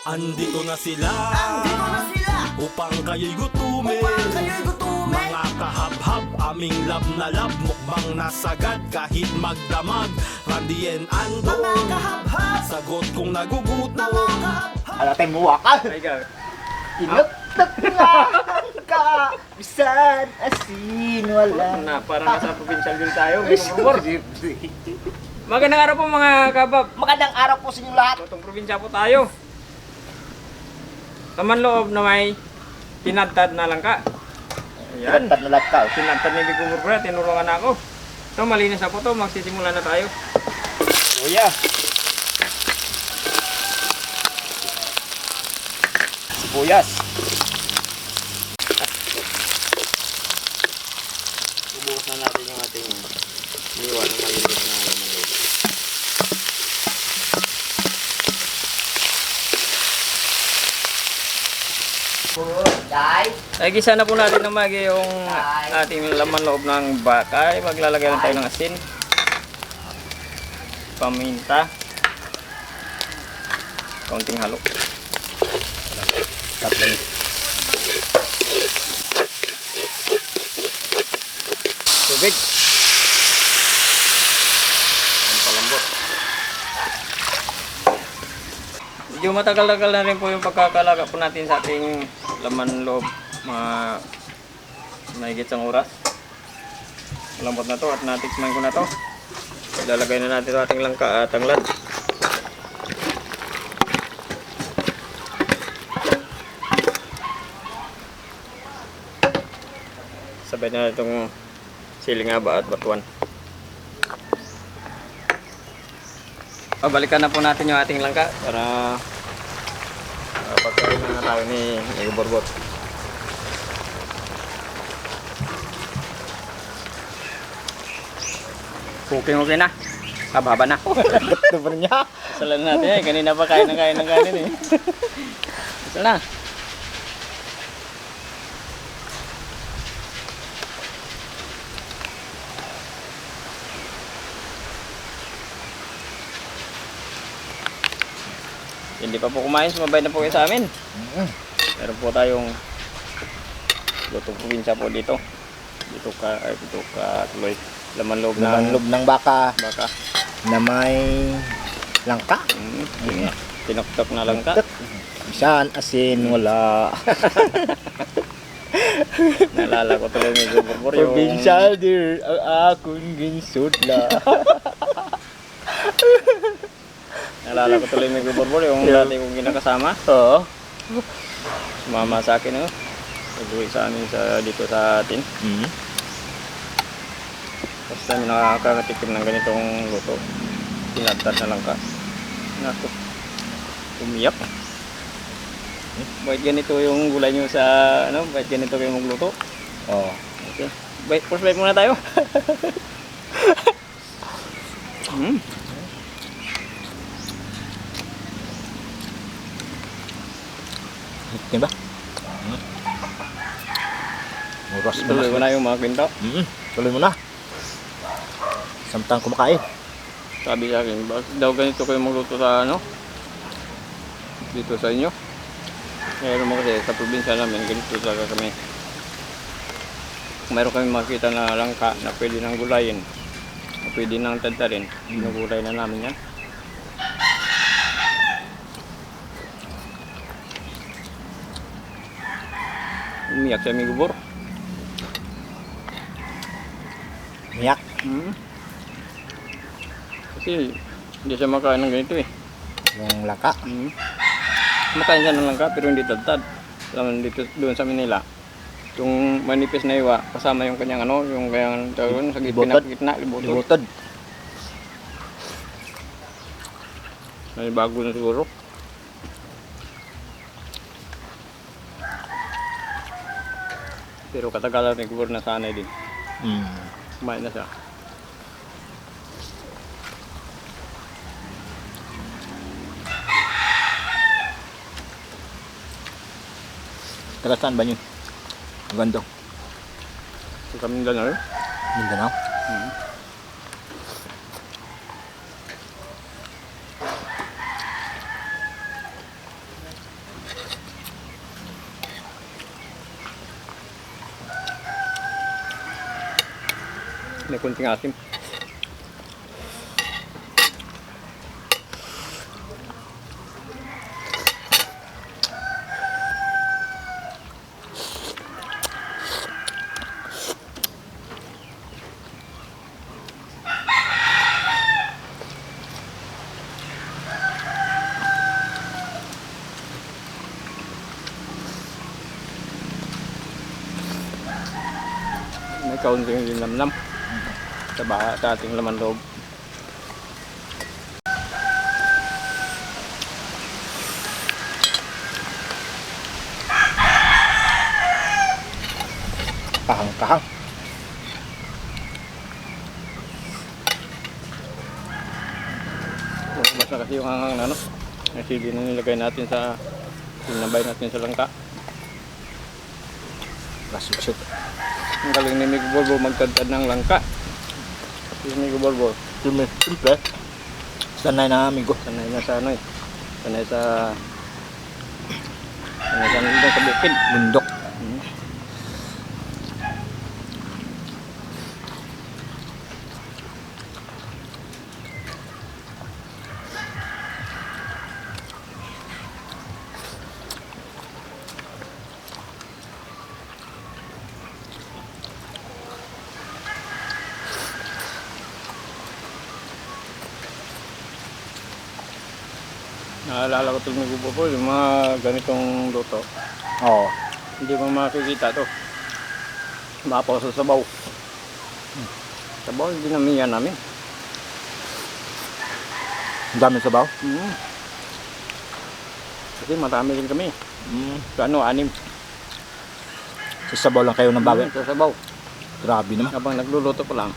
Andito na sila upang kayo'y gutumin. Mga kahab-hab, aming lab na lab, mukbang nasagad kahit magdamag. Randy and Ando, sagot kong nagugutom. Alatay mo wakal. Inutot lang ka, bisan asin wala. Na, parang nasa provincial din tayo. Magandang araw po mga kabab. Magandang araw po sa inyong lahat. Itong probinsya po tayo. Taman loob na may tinadtad na langka. Ayan. Tinatad na lahat ka. Tinadtad ni Bigo Burbura, tinurungan na ako. So malinis na po to, magsisimula na tayo. Kuya. Sibuyas. Ubuhos na natin yung ating liwa na malinis na laman loob. Day. Ay, gisa na po natin ng magi yung ating laman loob ng baka. Ay, maglalagay lang tayo ng asin, paminta, kaunting halo. Tatlo. Tubig. Ang palambot. Medyo matagal-tagal na rin po yung pagkakalaga po natin sa ating laman loob. Mga mahigit isang oras. Malambot na to at natikman ko na to. Ilalagay na natin ito ating langka at tanglad. Sabay na itong siling haba at batuan. Balikan na po natin yung ating langka para pagkain na tayo ni Borbot. Cooking okay na. Haba-haba na. Gusto ba niya? Salan natin eh. Kanina pa kain ng kanin eh. Gusto na. Hindi pa po kumain, sumabay na po kayo sa amin. Meron po tayong lutong probinsya po dito. Dito ka tuloy. Laman loob Laman loob ng baka na may langka. Tinoktok na langka. Bisan asin wala. Naalala ko tuloy ni Burbur yung Provincial dear, ang akong ginsudla. naalala ko tuloy ni Burbur yung dati kong ginakasama. Oo. Sumama sa akin nag-uwi sa amin dito sa atin. First time nakakatikim ng ganitong luto. Tinadtad na langka. Naku, umiyak. Bait ganito yung gulay nyo sa bait ganito kayo magluto. Oo. Okay. First bite muna tayo. Diba? Oras na Tuloy ko na yung mga kwento. Tuloy mo na. Samtang kumakain. Sabi sa akin, bakit daw ganito kayo magluto sa dito sa inyo? Kaya naman kasi sa probinsya namin, ganito talaga kami. Mayroon kami makita na langka na pwede nang gulayin, na pwede nang tadtarin, ginugulay na namin yan. Umiyak si Amigo Bor. Miyak. Kasi hindi siya makain ng ganito eh. Yung langka. Makain siya ng langka pero hindi tadtad. Alam dito doon sa Manila. Yung manipis na iwa kasama yung kanyang yung kanyang tawon sa gitna, libutod. Libutod. May bago na siguro. Pero katagalan ni Gubor na sanay din. Kumain na siya. Taga saan ba yun? Magandang. Sa Mindanao. Mindanao? may kunting asim. May kaunting linamnam sa ating laman loob. Kahang-kahang. Basta kasi yung hanghang na ano, na sili na nilagay natin sinabay natin sa langka. Kasut-sut. Ang galing ni Migo Borbo magtadtad ng langka. Si Migo Borbo, Siyempre. Sanay na amigo. sanay na sa ano eh. Sanay sa nandun sa bukid. Bundok. Naalala ko tuloy Migo Borbo, yung mga ganitong luto. Oo. Hindi mo makikita to. Mapaw sa sabaw. Sabaw, hindi namin yan namin. Ang dami sabaw. Kasi marami rin kami. Mm. So ano, 6. Sa sabaw lang kayo ng bawi. Sa sabaw. Grabe naman. Habang nagluluto pa lang.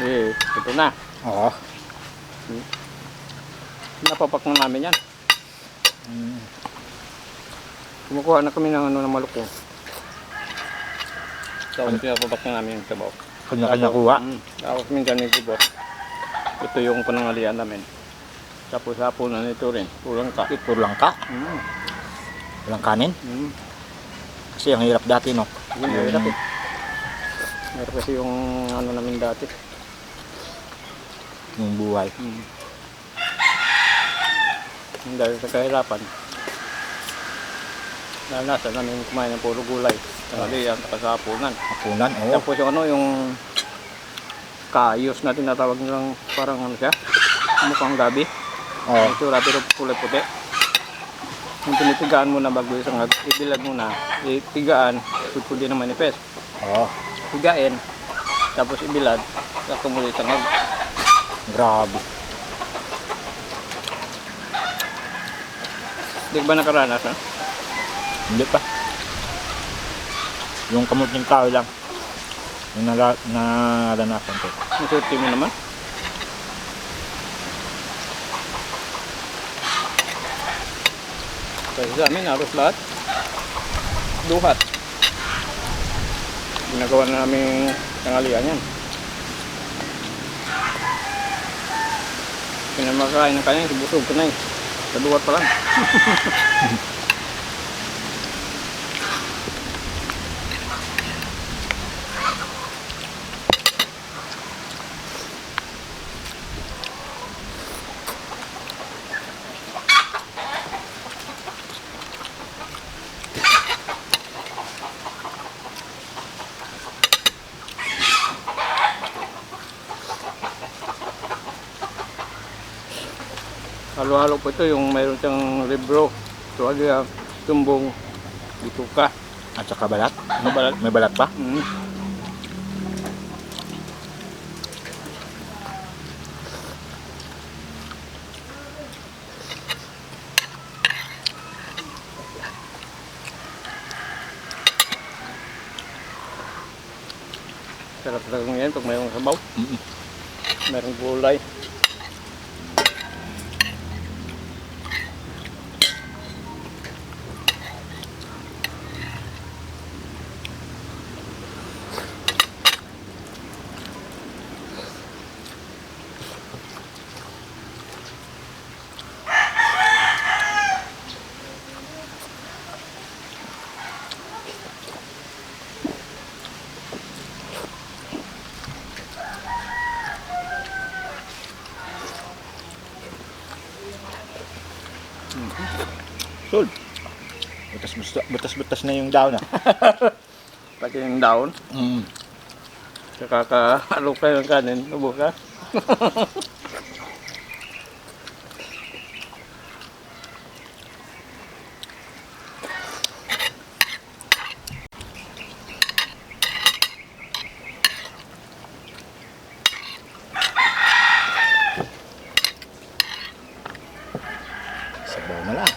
Eh, ito na. Oo. Napapak na namin yan. Mm. Kumukuha na kami ng ano ng malukong. Tapos pinapapak na namin yung sabaw. Kanya-kanya kuha. Tapos minsan may gubot. Ito yung panangalian namin. Tapos hapunan ito rin. Pulang ka. Puro lang ka. Walang kanin. Kasi ang hirap dati, no? Yun, mahirap eh. Mahirap kasi yung ano namin dati. Yung buhay. Dahil sa kahirapan, naranasan namin kumain ng puro gulay. Kasi yan sa hapunan. Hapunan, oo. Tapos yung ano, yung kaayos na tinatawag nilang parang ano siya, mukhang gabi. Oo. Itsura pero kulay puti. Yung tinitigaan mo na bago isang ibilad mo na, itigaan, pwede na manifest. Oo. Tigain, tapos ibilad, tapos muli isang Grabe. Hindi ba nakaranas ha? Hindi pa. Yung kamuting kahoy lang. Yung naranasan ko. Masurti mo naman. Kasi sa amin, halos lahat. Duhat. Ginagawa na namin tanghalian yan. Pinamakain ng kanya, busog ka na eh. Sa duhat pa lang. Halo-halo po ito yung mayroon siyang libro. Ito ay tumbong bituka. At saka balat. Balat. May balat pa? Sarap talaga ngayon pag mayroong sabaw. Mayroong gulay. Sul. Butas-butas na yung daon ah. Pati yung daon. Mm. Kakaalukay ng kanin. Ubus ka. Sabaw na lang.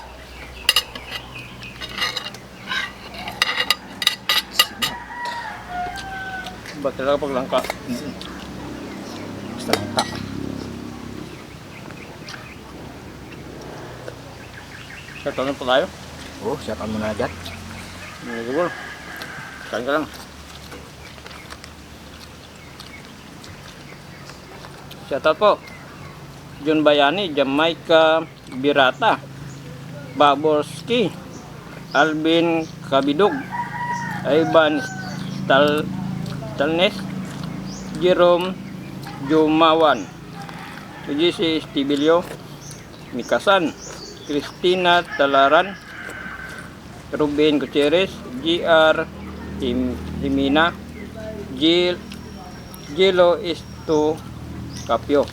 Ba talaga pag langka? Basta lang ta. Shoutout po tayo. Oh, siyapan mo na dyan. Hindi siguro. Kain ka lang. Shoutout po. John Bayani, Jamaica Birata, Baborski, Alvin Kabidog, Ivan Talnes, Jerome Jumawan, UGC Estibilio, Mikasan, Cristina Talaran, Ruben Gutierrez, GR Himina, Gilo Esto Capio.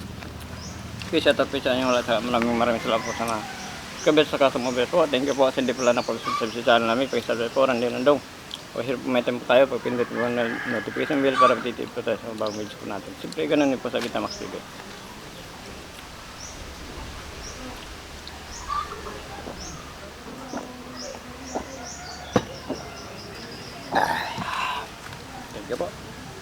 Peace at peace sa inyo lahat. Maraming salamat po sa mga kabit sa kasumabit po. Thank you po kasi hindi pala napag-subscribe sa channel namin. Pag-subscribe po, randin nandong. O may time po tayo, pag-pindot mo na notification bell para matitip po tayo sa bagong videos po natin. Siyempre, ganun din po sa Gitamax TV.